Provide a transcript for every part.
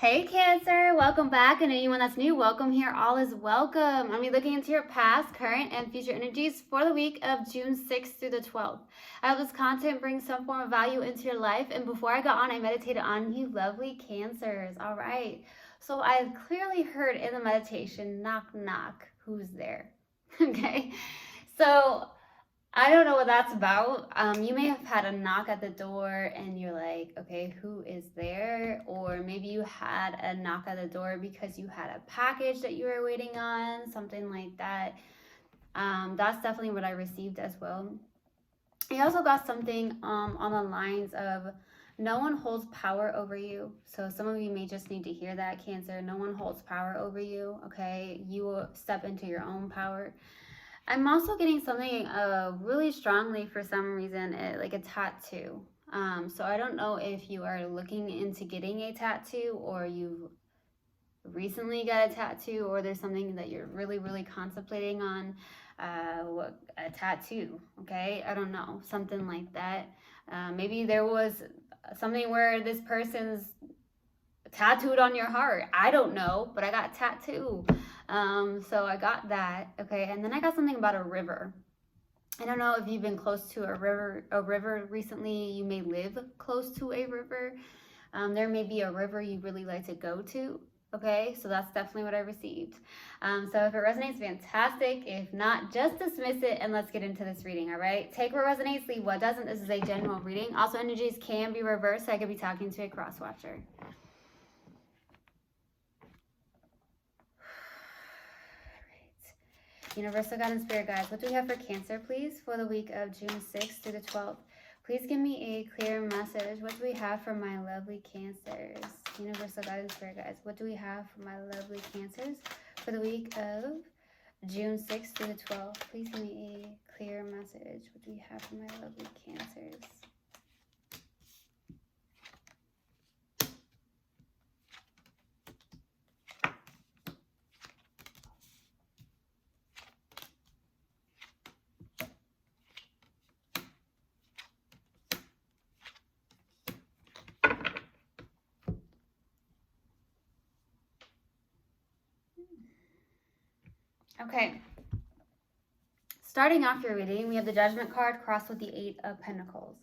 Hey Cancer, welcome back, and anyone that's new, welcome here. All is welcome. I'm looking into your past, current, and future energies for the week of June 6th through the 12th. I hope this content brings some form of value into your life, and before I got on, I meditated on you lovely Cancers. All right, so I clearly heard in the meditation, knock, knock, who's there? Okay, so I don't know what that's about. You may have had a knock at the door and you're like, okay, who is there? Or maybe you had a knock at the door because you had a package that you were waiting on, something like that. That's definitely what I received as well. I also got something on the lines of no one holds power over you. So some of you may just need to hear that, Cancer. No one holds power over you, okay? You will step into your own power. I'm also getting something really strongly for some reason, like a tattoo. So I don't know if you are looking into getting a tattoo or you've recently got a tattoo or there's something that you're really, really contemplating on a tattoo, okay? I don't know, something like that. Maybe there was something where this person's tattooed on your heart. I don't know, but I got tattoo. So I got that. Okay, and then I got something about a river. I don't know if you've been close to a river recently. You may live close to a river. There may be a river you really like to go to. Okay, so that's definitely what I received. So if it resonates, fantastic. If not, just dismiss it and let's get into this reading. All right, take what resonates, leave what doesn't. This is a general reading. Also, energies can be reversed. So I could be talking to a cross watcher. Universal God and Spirit Guides, what do we have for Cancer, please, for the week of June 6th through the 12th? Please give me a clear message. What do we have for my lovely Cancers? Universal God and Spirit Guides, what do we have for my lovely Cancers for the week of June 6th through the 12th? Please give me a clear message. What do we have for my lovely Cancers? Okay. Starting off your reading, we have the Judgment card crossed with the Eight of Pentacles.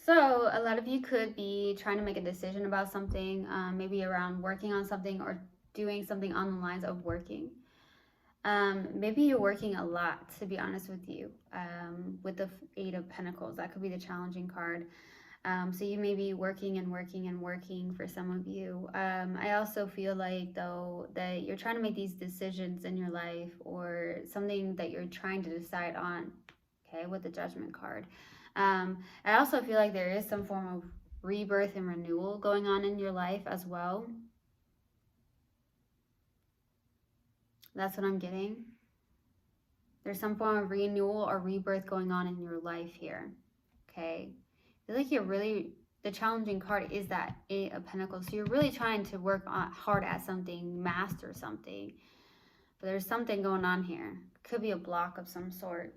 So a lot of you could be trying to make a decision about something, maybe around working on something or doing something on the lines of working. Maybe you're working a lot, to be honest with you, with the Eight of Pentacles. That could be the challenging card. So you may be working and working and working for some of you. I also feel like, though, that you're trying to make these decisions in your life or something that you're trying to decide on, okay, with the Judgment card. I also feel like there is some form of rebirth and renewal going on in your life as well. That's what I'm getting. There's some form of renewal or rebirth going on in your life here, okay? I feel like you're really, the challenging card is that Eight of Pentacles. So you're really trying to work hard at something, master something. But there's something going on here. Could be a block of some sort.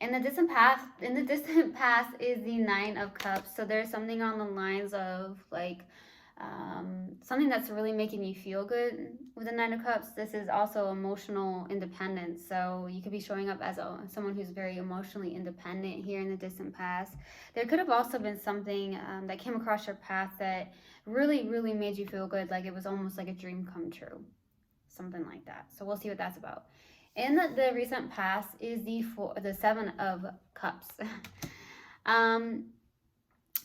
In the distant past is the Nine of Cups. So there's something on the lines of like something that's really making you feel good with the Nine of Cups. This is also emotional independence. So you could be showing up as someone who's very emotionally independent here in the distant past. There could have also been something that came across your path that really, really made you feel good. Like it was almost like a dream come true. Something like that. So we'll see what that's about. In the recent past is the Seven of Cups.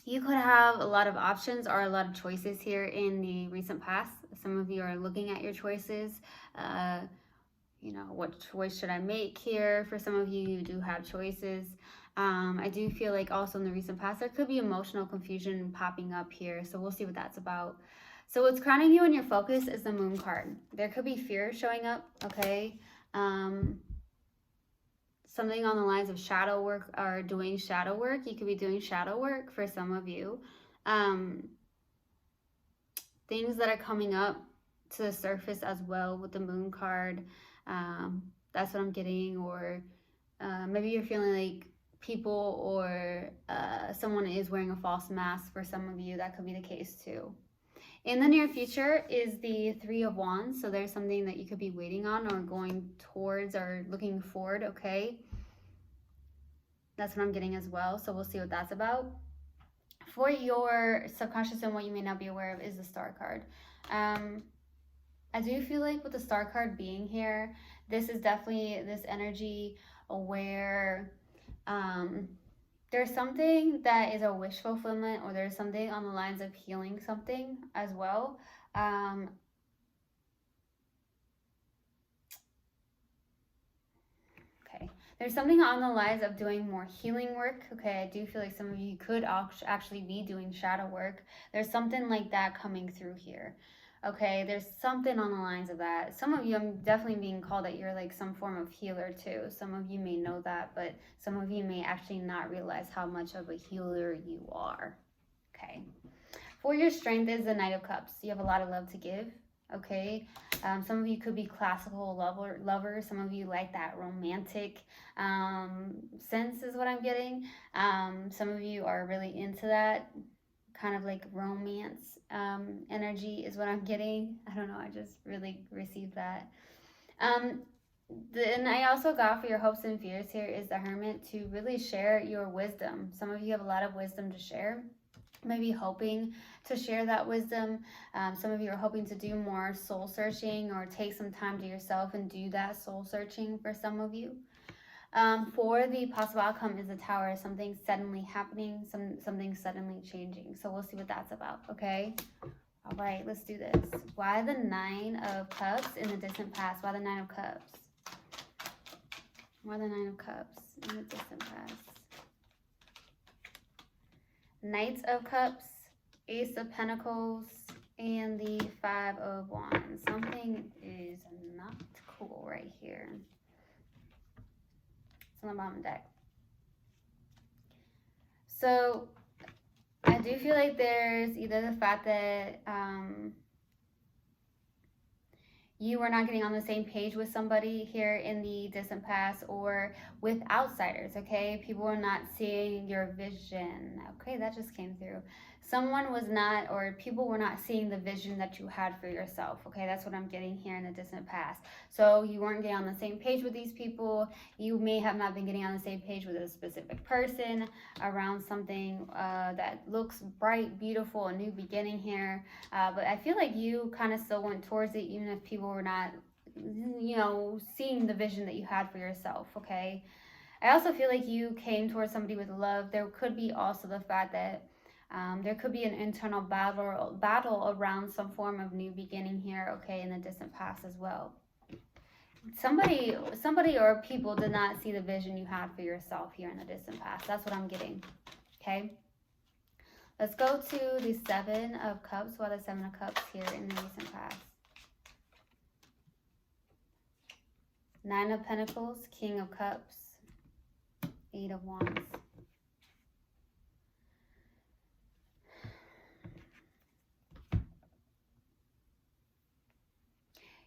You could have a lot of options or a lot of choices here in the recent past. Some of you are looking at your choices. You know, what choice should I make here? For some of you, you do have choices. I do feel like also in the recent past, there could be emotional confusion popping up here. So we'll see what that's about. So what's grounding you in your focus is the Moon card. There could be fear showing up, okay? Something on the lines of shadow work or doing shadow work. You could be doing shadow work for some of you. Things that are coming up to the surface as well with the Moon card. That's what I'm getting. Or maybe you're feeling like people or someone is wearing a false mask. For some of you, that could be the case too. In the near future is the Three of Wands. So there's something that you could be waiting on or going towards or looking forward, okay? That's what I'm getting as well. So we'll see what that's about. For your subconscious and what you may not be aware of is the Star card. I do feel like with the Star card being here, this is definitely this energy where there's something that is a wish fulfillment, or there's something on the lines of healing something as well. Okay, there's something on the lines of doing more healing work. Okay, I do feel like some of you could actually be doing shadow work. There's something like that coming through here. Okay, there's something on the lines of that. Some of you, I'm definitely being called that you're like some form of healer too. Some of you may know that, but some of you may actually not realize how much of a healer you are. Okay. For your strength is the Knight of Cups. You have a lot of love to give. Okay. Some of you could be classical lovers. Some of you like that romantic sense is what I'm getting. Some of you are really into that kind of like romance energy is what I'm getting. I don't know, I just really received that. And I also got for your hopes and fears here is the Hermit, to really share your wisdom. Some of you have a lot of wisdom to share, maybe hoping to share that wisdom. Some of you are hoping to do more soul searching or take some time to yourself and do that soul searching for some of you. For the possible outcome is the Tower, something suddenly happening, something suddenly changing. So we'll see what that's about, okay? All right, let's do this. Why the Nine of Cups in the distant past? Why the Nine of Cups? Why the Nine of Cups in the distant past? Knight of Cups, Ace of Pentacles, and the Five of Wands. Something is not cool right here. On the bottom deck. So I do feel like there's either the fact that you are not getting on the same page with somebody here in the distant past, or with outsiders, okay? People are not seeing your vision. Okay, that just came through. Someone was not, or people were not seeing the vision that you had for yourself, okay? That's what I'm getting here in the distant past. So you weren't getting on the same page with these people. You may have not been getting on the same page with a specific person around something that looks bright, beautiful, a new beginning here. But I feel like you kind of still went towards it, even if people were not, you know, seeing the vision that you had for yourself, okay? I also feel like you came towards somebody with love. There could be also the fact that there could be an internal battle around some form of new beginning here, okay, in the distant past as well. Somebody or people did not see the vision you had for yourself here in the distant past. That's what I'm getting, okay? Let's go to the Seven of Cups. What are the Seven of Cups here in the recent past? Nine of Pentacles, King of Cups, Eight of Wands.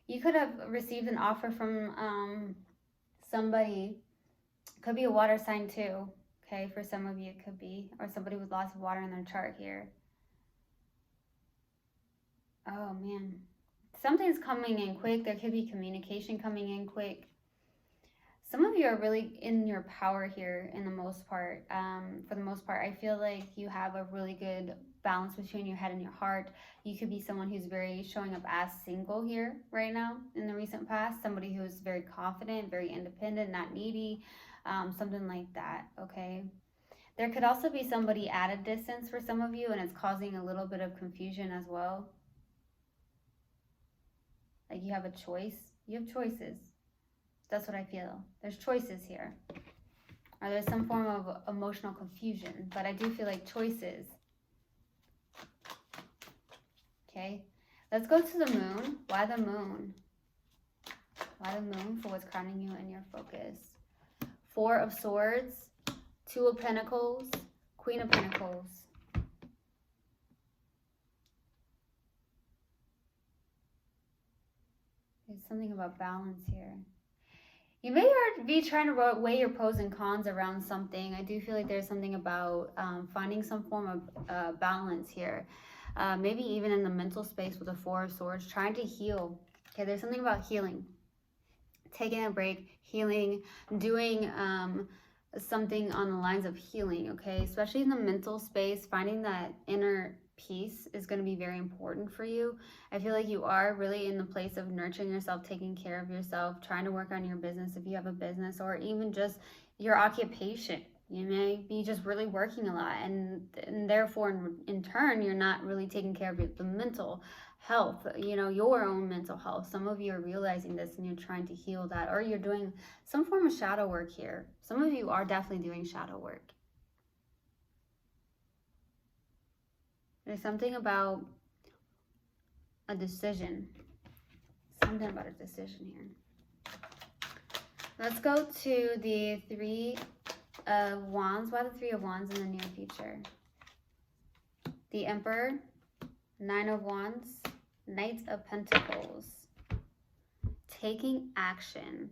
You could have received an offer from somebody. Could be a water sign too. Okay, for some of you it could be. Or somebody with lots of water in their chart here. Oh man. Something's coming in quick. There could be communication coming in quick. Some of you are really in your power here in the most part. For the most part, I feel like you have a really good balance between your head and your heart. You could be someone who's very showing up as single here right now in the recent past. Somebody who's very confident, very independent, not needy, something like that, okay? There could also be somebody at a distance for some of you, and it's causing a little bit of confusion as well. Like you have a choice. You have choices. That's what I feel. There's choices here. Or there's some form of emotional confusion, but I do feel like choices. Okay, let's go to the Moon. Why the Moon? Why the Moon for what's crowning you in your focus? Four of Swords, Two of Pentacles, Queen of Pentacles. There's something about balance here. You may be trying to weigh your pros and cons around something. I do feel like there's something about finding some form of balance here. Maybe even in the mental space with the Four of Swords, trying to heal. Okay, there's something about healing. Taking a break, healing, doing something on the lines of healing, okay? Especially in the mental space, finding that inner peace is going to be very important for you. I feel like you are really in the place of nurturing yourself, taking care of yourself, trying to work on your business if you have a business, or even just your occupation. You may be just really working a lot, and therefore in turn you're not really taking care of the mental health, you know, your own mental health. Some of you are realizing this and you're trying to heal that, or you're doing some form of shadow work here. Some of you are definitely doing shadow work. There's something about a decision. Something about a decision here. Let's go to the Three of Wands. Why the Three of Wands in the near future? The Emperor, Nine of Wands, Knight of Pentacles. Taking action.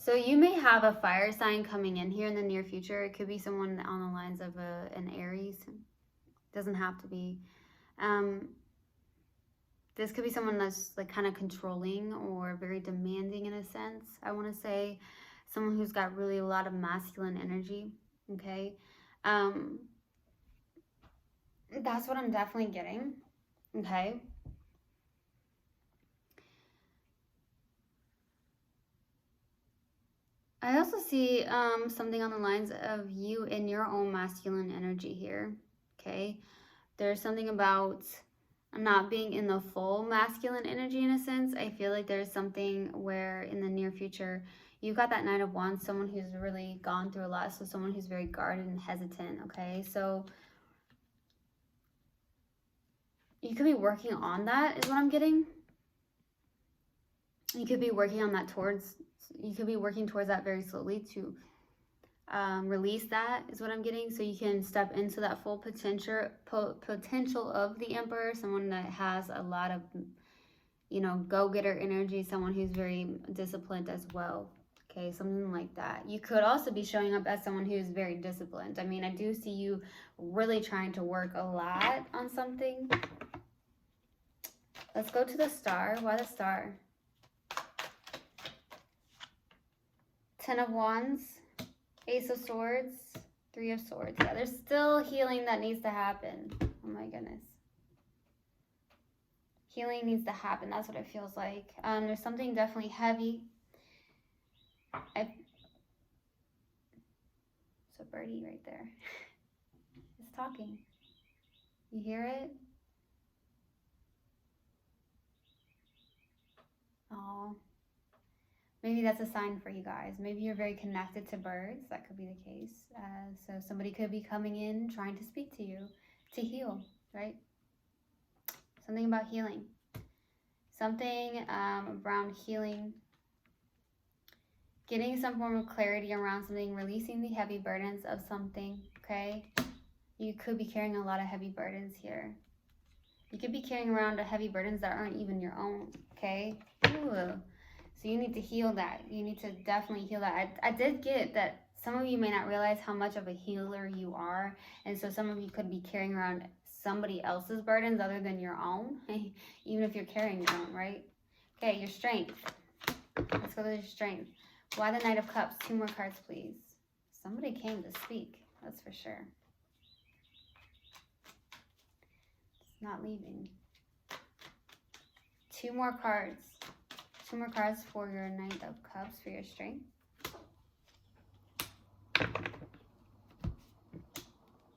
So you may have a fire sign coming in here in the near future. It could be someone on the lines of an Aries. It doesn't have to be. This could be someone that's like kind of controlling or very demanding in a sense. I want to say someone who's got really a lot of masculine energy. Okay. That's what I'm definitely getting. Okay. I also see something on the lines of you in your own masculine energy here, okay? There's something about not being in the full masculine energy in a sense. I feel like there's something where in the near future, you've got that Knight of Wands, someone who's really gone through a lot, so someone who's very guarded and hesitant, okay? So you could be working on that is what I'm getting. You could be working on that you could be working towards that very slowly to release that is what I'm getting, so you can step into that full potential of the Emperor, someone that has a lot of, you know, go-getter energy, someone who's very disciplined as well. Okay, something like that. You could also be showing up as someone who's very disciplined. I mean, I do see you really trying to work a lot on something. Let's go to the Star. Why the Star? Ten of Wands, Ace of Swords, Three of Swords. Yeah, there's still healing that needs to happen. Oh my goodness. Healing needs to happen. That's what it feels like. There's something definitely heavy. It's a birdie right there. It's talking. You hear it? Oh. Maybe that's a sign for you guys. Maybe you're very connected to birds. That could be the case. So somebody could be coming in trying to speak to you to heal, right? Something about healing. Something around healing. Getting some form of clarity around something. Releasing the heavy burdens of something, okay? You could be carrying a lot of heavy burdens here. You could be carrying around heavy burdens that aren't even your own, okay? Ooh. So you need to heal that. You need to definitely heal that. I did get that some of you may not realize how much of a healer you are. And so some of you could be carrying around somebody else's burdens other than your own, even if you're carrying your own, right? Okay, your strength. Let's go to your strength. Why the Knight of Cups? 2 more cards, please. Somebody came to speak, that's for sure. It's not leaving. 2 more cards. 2 more cards for your Knight of Cups for your strength.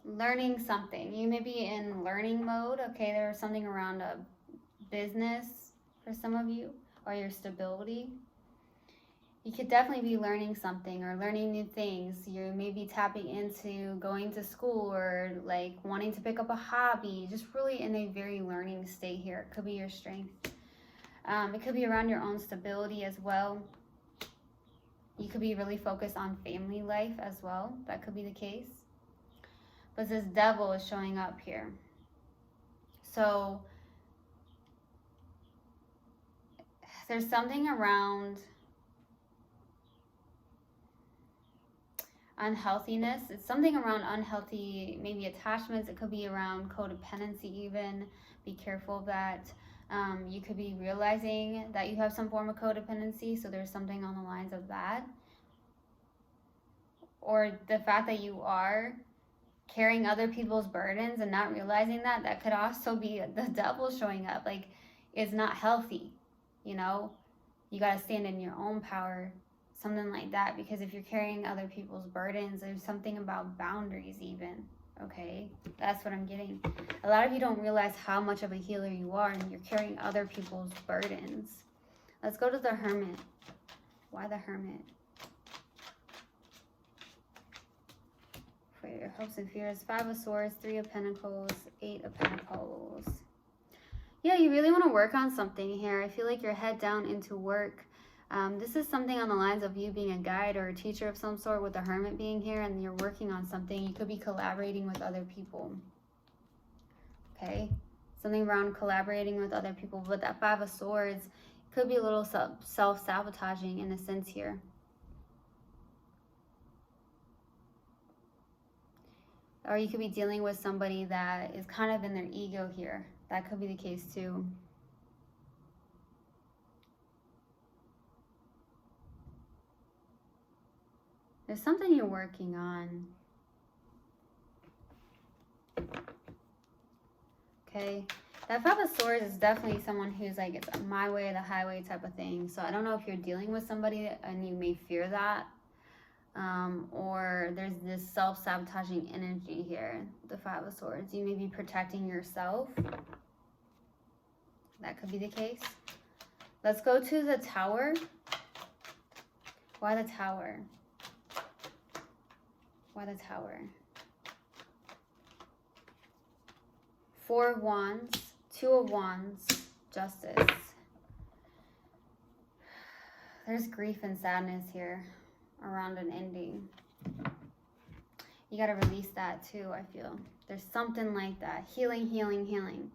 Learning something. You may be in learning mode. Okay, there's something around a business for some of you, or your stability. You could definitely be learning something or learning new things. You may be tapping into going to school or like wanting to pick up a hobby. Just really in a very learning state here. It could be your strength. It could be around your own stability as well. You could be really focused on family life as well. That could be the case. But this devil is showing up here. So there's something around unhealthiness. It's something around unhealthy, maybe attachments. It could be around codependency even. Be careful of that. You could be realizing that you have some form of codependency, so there's something on the lines of that. Or the fact that you are carrying other people's burdens and not realizing that could also be the devil showing up. Like, it's not healthy, you know? You got to stand in your own power, something like that. Because if you're carrying other people's burdens, there's something about boundaries even, okay? That's what I'm getting. A lot of you don't realize how much of a healer you are, and you're carrying other people's burdens. Let's go to the Hermit. Why the Hermit? For your hopes and fears. 5 of Swords, 3 of Pentacles, 8 of Pentacles. Yeah, you really want to work on something here. I feel like you're head down into work. This is something on the lines of you being a guide or a teacher of some sort, with the Hermit being here, and you're working on something. You could be collaborating with other people. Okay? Something around collaborating with other people. But that 5 of Swords could be a little self-sabotaging in a sense here. Or you could be dealing with somebody that is kind of in their ego here. That could be the case too. There's something you're working on. Okay. That 5 of Swords is definitely someone who's like, it's my way or the highway type of thing. So I don't know if you're dealing with somebody and you may fear that. Or there's this self-sabotaging energy here, the 5 of Swords. You may be protecting yourself. That could be the case. Let's go to the Tower. Why the Tower? Why the Tower? 4 of Wands, 2 of Wands, Justice. There's grief and sadness here around an ending. You got to release that too, I feel. There's something like that. Healing, healing, healing.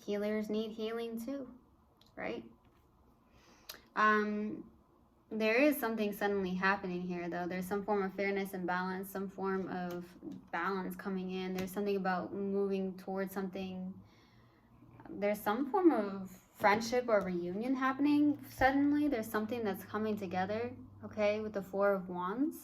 Healers need healing too, right? There is something suddenly happening here, though. There's some form of fairness and balance, some form of balance coming in. There's something about moving towards something. There's some form of friendship or reunion happening suddenly. There's something that's coming together, okay, with the 4 of Wands.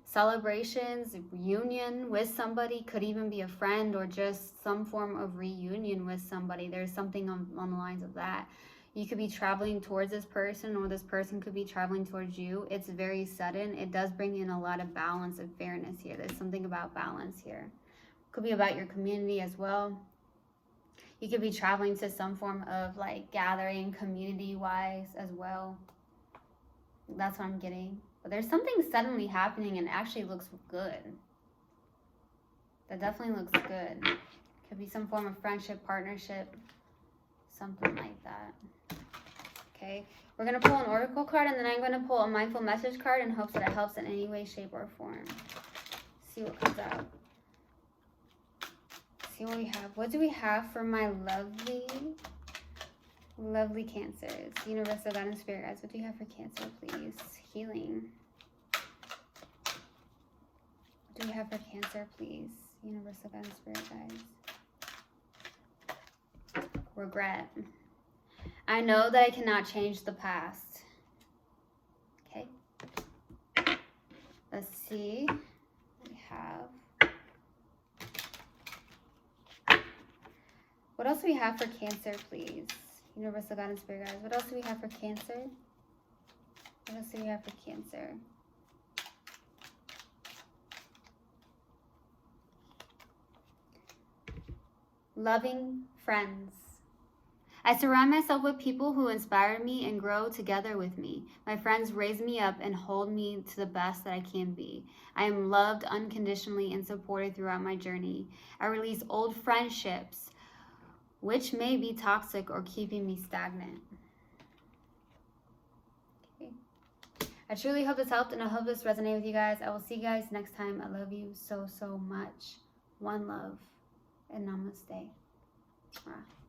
Celebrations, reunion with somebody, could even be a friend or just some form of reunion with somebody. There's something on the lines of that. You could be traveling towards this person, or this person could be traveling towards you. It's very sudden. It does bring in a lot of balance and fairness here. There's something about balance here. Could be about your community as well. You could be traveling to some form of like gathering community-wise as well. That's what I'm getting. But there's something suddenly happening and actually looks good. That definitely looks good. Could be some form of friendship, partnership, something like that. Okay, we're going to pull an oracle card, and then I'm going to pull a mindful message card in hopes that it helps in any way, shape, or form. See what comes out. See what we have. What do we have for my lovely Cancers? Universal Guidance Spirit Guides, what do you have for Cancer, please? Healing. What do we have for Cancer, please? Universal Guidance Spirit Guides. Regret. I know that I cannot change the past. Okay. Let's see. We have. What else do we have for Cancer, please? Universal Guidance Spirit Guides. What else do we have for Cancer? What else do we have for Cancer? Loving friends. I surround myself with people who inspire me and grow together with me. My friends raise me up and hold me to the best that I can be. I am loved unconditionally and supported throughout my journey. I release old friendships, which may be toxic or keeping me stagnant. Okay. I truly hope this helped, and I hope this resonated with you guys. I will see you guys next time. I love you so, so much. One love, and namaste. Mwah.